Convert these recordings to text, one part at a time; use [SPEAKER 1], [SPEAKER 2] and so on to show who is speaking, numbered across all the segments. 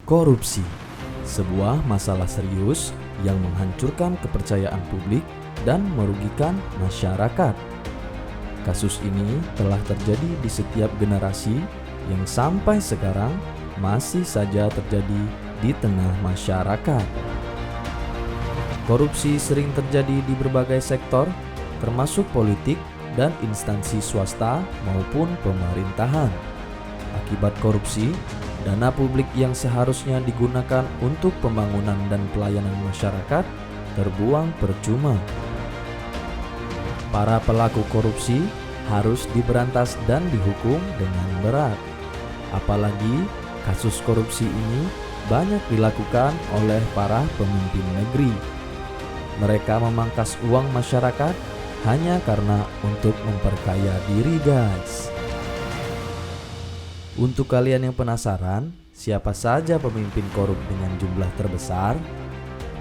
[SPEAKER 1] Korupsi, sebuah masalah serius yang menghancurkan kepercayaan publik dan merugikan masyarakat. Kasus ini telah terjadi di setiap generasi yang sampai sekarang masih saja terjadi di tengah masyarakat. Korupsi sering terjadi di berbagai sektor, termasuk politik dan instansi swasta maupun pemerintahan. Akibat korupsi, dana publik yang seharusnya digunakan untuk pembangunan dan pelayanan masyarakat terbuang percuma. Para pelaku korupsi harus diberantas dan dihukum dengan berat. Apalagi kasus korupsi ini banyak dilakukan oleh para pemimpin negeri. Mereka memangkas uang masyarakat hanya karena untuk memperkaya diri, guys. Untuk kalian yang penasaran, siapa saja pemimpin korup dengan jumlah terbesar?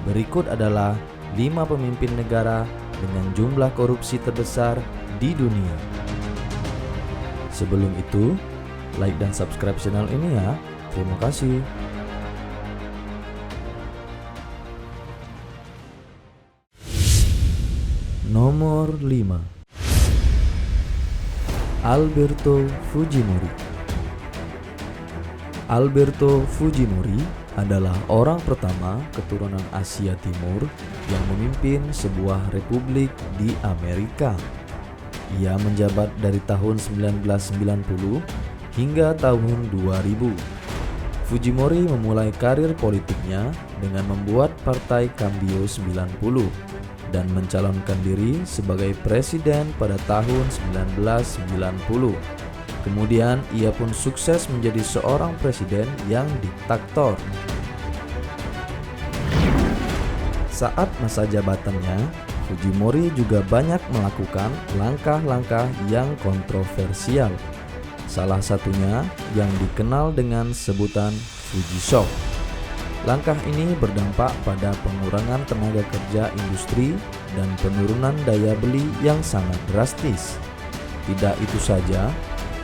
[SPEAKER 1] Berikut adalah 5 pemimpin negara dengan jumlah korupsi terbesar di dunia. Sebelum itu, like dan subscribe channel ini ya. Terima kasih. Nomor 5. Alberto Fujimori. Alberto Fujimori adalah orang pertama keturunan Asia Timur yang memimpin sebuah republik di Amerika. Ia menjabat dari tahun 1990 hingga tahun 2000. Fujimori memulai karir politiknya dengan membuat Partai Cambio 90 dan mencalonkan diri sebagai presiden pada tahun 1990. Kemudian ia pun sukses menjadi seorang presiden yang diktator. Saat masa jabatannya, Fujimori juga banyak melakukan langkah-langkah yang kontroversial. Salah satunya yang dikenal dengan sebutan Fuji-shock. Langkah ini berdampak pada pengurangan tenaga kerja industri dan penurunan daya beli yang sangat drastis. Tidak itu saja,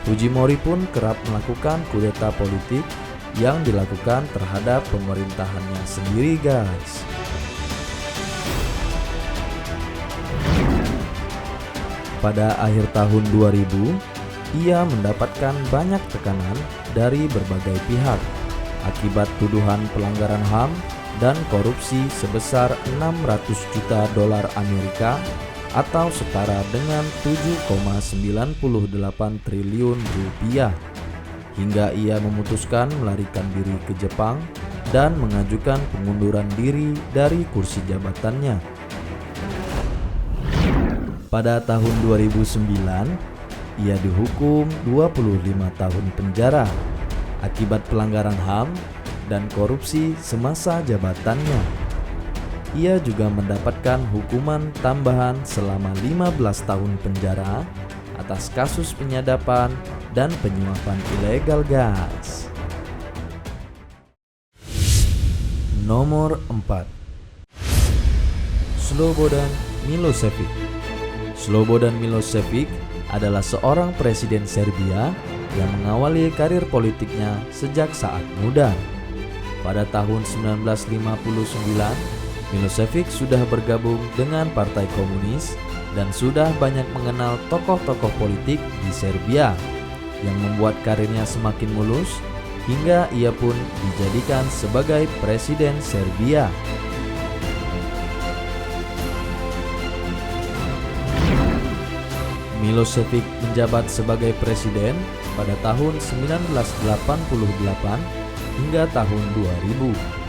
[SPEAKER 1] Fujimori pun kerap melakukan kudeta politik yang dilakukan terhadap pemerintahannya sendiri, guys. Pada akhir tahun 2000, ia mendapatkan banyak tekanan dari berbagai pihak akibat tuduhan pelanggaran HAM dan korupsi sebesar 600 juta dolar Amerika atau setara dengan 7,98 triliun rupiah, hingga ia memutuskan melarikan diri ke Jepang dan mengajukan pengunduran diri dari kursi jabatannya. Pada tahun 2009, ia dihukum 25 tahun penjara akibat pelanggaran HAM dan korupsi semasa jabatannya. Ia juga mendapatkan hukuman tambahan selama 15 tahun penjara atas kasus penyadapan dan penyuapan ilegal, guys. Nomor 4. Slobodan Milošević. Slobodan Milošević adalah seorang presiden Serbia yang mengawali karir politiknya sejak saat muda. Pada tahun 1959, Milošević sudah bergabung dengan Partai Komunis dan sudah banyak mengenal tokoh-tokoh politik di Serbia yang membuat karirnya semakin mulus hingga ia pun dijadikan sebagai presiden Serbia. Milošević menjabat sebagai presiden pada tahun 1988 hingga tahun 2000.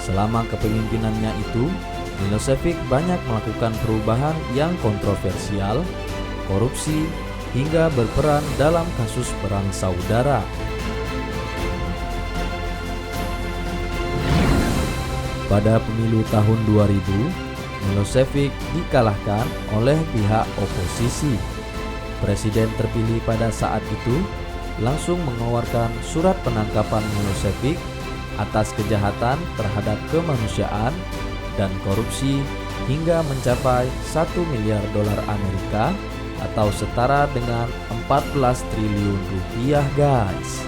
[SPEAKER 1] Selama kepemimpinannya itu, Milošević banyak melakukan perubahan yang kontroversial, korupsi, hingga berperan dalam kasus perang saudara. Pada pemilu tahun 2000, Milošević dikalahkan oleh pihak oposisi. Presiden terpilih pada saat itu langsung mengeluarkan surat penangkapan Milošević atas kejahatan terhadap kemanusiaan dan korupsi hingga mencapai 1 miliar dolar Amerika atau setara dengan 14 triliun rupiah, guys.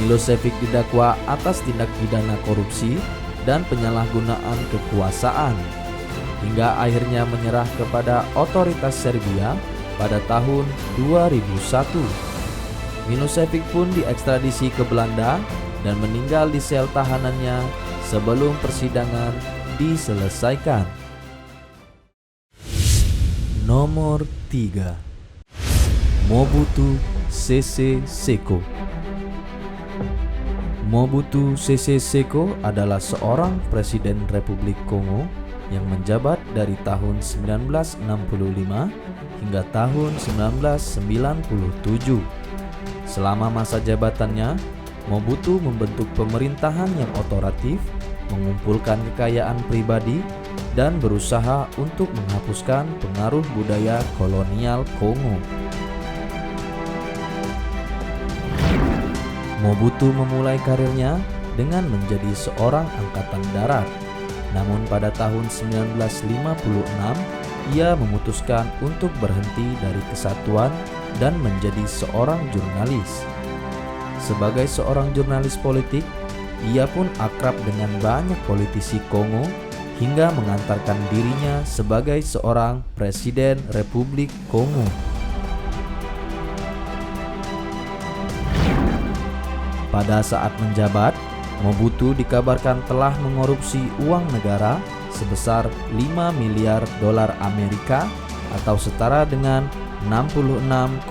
[SPEAKER 1] Milošević didakwa atas tindak pidana korupsi dan penyalahgunaan kekuasaan, hingga akhirnya menyerah kepada otoritas Serbia pada tahun 2001. Milošević pun diekstradisi ke Belanda dan meninggal di sel tahanannya sebelum persidangan diselesaikan. Nomor 3. Mobutu Sese Seko. Mobutu Sese Seko adalah seorang presiden Republik Kongo yang menjabat dari tahun 1965 hingga tahun 1997. Selama masa jabatannya, Mobutu membentuk pemerintahan yang otoritatif, mengumpulkan kekayaan pribadi, dan berusaha untuk menghapuskan pengaruh budaya kolonial Kongo. Mobutu memulai karirnya dengan menjadi seorang angkatan darat. Namun pada tahun 1956, ia memutuskan untuk berhenti dari kesatuan dan menjadi seorang jurnalis. Sebagai seorang jurnalis politik, ia pun akrab dengan banyak politisi Kongo hingga mengantarkan dirinya sebagai seorang Presiden Republik Kongo. Pada saat menjabat, Mobutu dikabarkan telah mengorupsi uang negara sebesar 5 miliar dolar Amerika atau setara dengan 66,5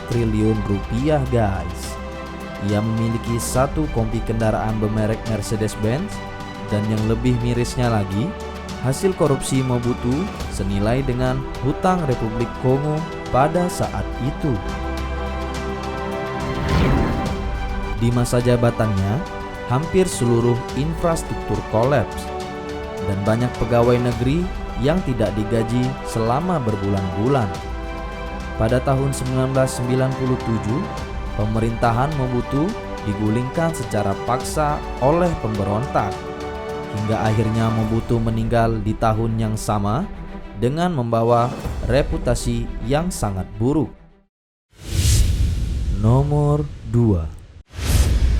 [SPEAKER 1] triliun rupiah, guys. Ia memiliki satu kompi kendaraan bermerek Mercedes-Benz, dan yang lebih mirisnya lagi, hasil korupsi Mobutu senilai dengan hutang Republik Kongo pada saat itu. Di masa jabatannya, hampir seluruh infrastruktur kolaps dan banyak pegawai negeri yang tidak digaji selama berbulan-bulan. Pada tahun 1997, pemerintahan Mobutu digulingkan secara paksa oleh pemberontak, hingga akhirnya Mobutu meninggal di tahun yang sama dengan membawa reputasi yang sangat buruk. Nomor 2.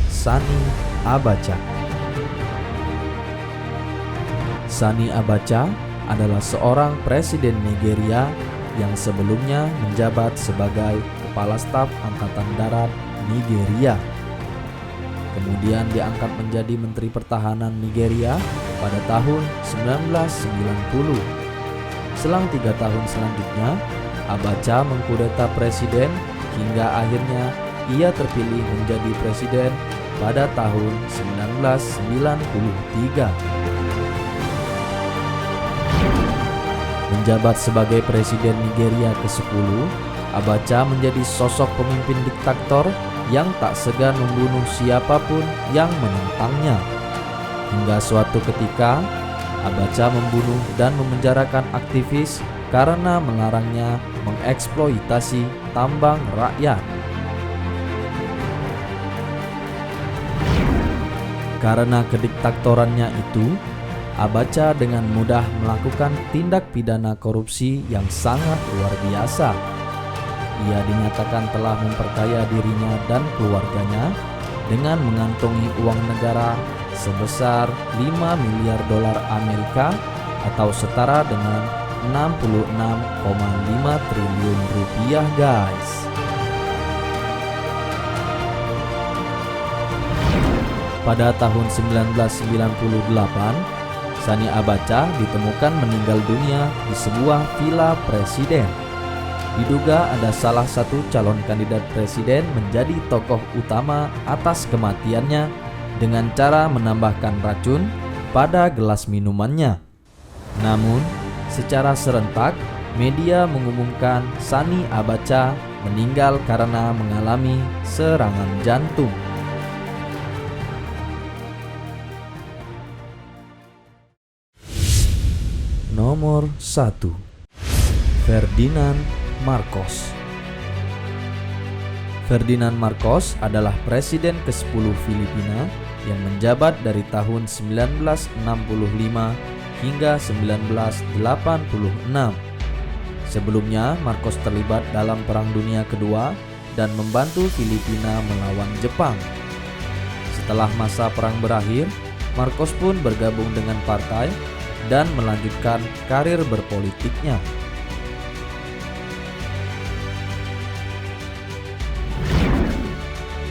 [SPEAKER 1] Sani Abacha. Sani Abacha adalah seorang presiden Nigeria yang sebelumnya menjabat sebagai Kepala Staf Angkatan Darat Nigeria. Kemudian diangkat menjadi Menteri Pertahanan Nigeria pada tahun 1990. Selang 3 tahun selanjutnya, Abacha mengkudeta presiden hingga akhirnya ia terpilih menjadi presiden pada tahun 1993. Menjabat sebagai presiden Nigeria ke-10, Abacha menjadi sosok pemimpin diktator yang tak segan membunuh siapapun yang menentangnya. Hingga suatu ketika, Abacha membunuh dan memenjarakan aktivis karena melarangnya mengeksploitasi tambang rakyat. Karena kediktatorannya itu, Abacha dengan mudah melakukan tindak pidana korupsi yang sangat luar biasa. Ia dinyatakan telah memperkaya dirinya dan keluarganya dengan mengantongi uang negara sebesar 5 miliar dolar Amerika atau setara dengan 66,5 triliun rupiah, guys. Pada tahun 1998, Sani Abacha ditemukan meninggal dunia di sebuah villa presiden. Diduga ada salah satu calon kandidat presiden menjadi tokoh utama atas kematiannya dengan cara menambahkan racun pada gelas minumannya. Namun, secara serentak, media mengumumkan Sani Abacha meninggal karena mengalami serangan jantung. Nomor 1. Ferdinand Marcos. Ferdinand Marcos adalah presiden ke-10 Filipina yang menjabat dari tahun 1965 hingga 1986. Sebelumnya, Marcos terlibat dalam Perang Dunia Kedua dan membantu Filipina melawan Jepang. Setelah masa perang berakhir, Marcos pun bergabung dengan partai dan melanjutkan karir berpolitiknya.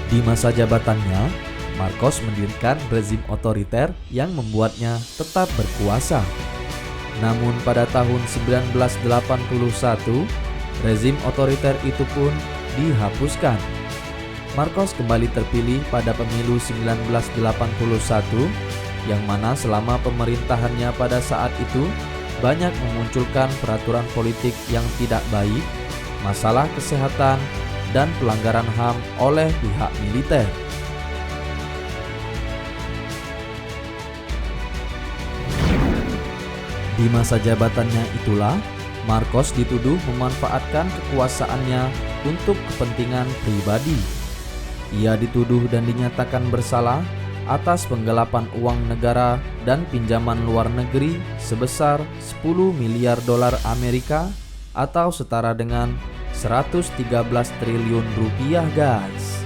[SPEAKER 1] Di masa jabatannya, Marcos mendirikan rezim otoriter yang membuatnya tetap berkuasa. Namun pada tahun 1981, rezim otoriter itu pun dihapuskan. Marcos kembali terpilih pada pemilu 1981, yang mana selama pemerintahannya pada saat itu banyak memunculkan peraturan politik yang tidak baik, masalah kesehatan, dan pelanggaran HAM oleh pihak militer. Di masa jabatannya itulah, Marcos dituduh memanfaatkan kekuasaannya untuk kepentingan pribadi. Ia dituduh dan dinyatakan bersalah atas penggelapan uang negara dan pinjaman luar negeri sebesar 10 miliar dolar Amerika atau setara dengan 113 triliun rupiah, guys.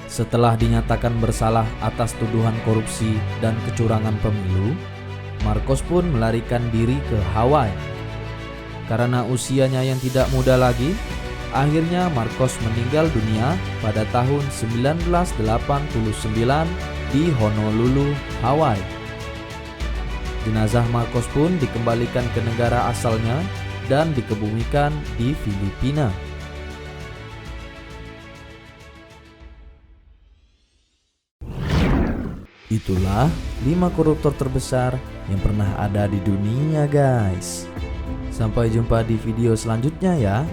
[SPEAKER 1] Setelah dinyatakan bersalah atas tuduhan korupsi dan kecurangan pemilu, Marcos pun melarikan diri ke Hawaii. Karena usianya yang tidak muda lagi, akhirnya Marcos meninggal dunia pada tahun 1989 di Honolulu, Hawaii. Jenazah Marcos pun dikembalikan ke negara asalnya dan dikebumikan di Filipina. Itulah 5 koruptor terbesar yang pernah ada di dunia, guys. Sampai jumpa di video selanjutnya ya.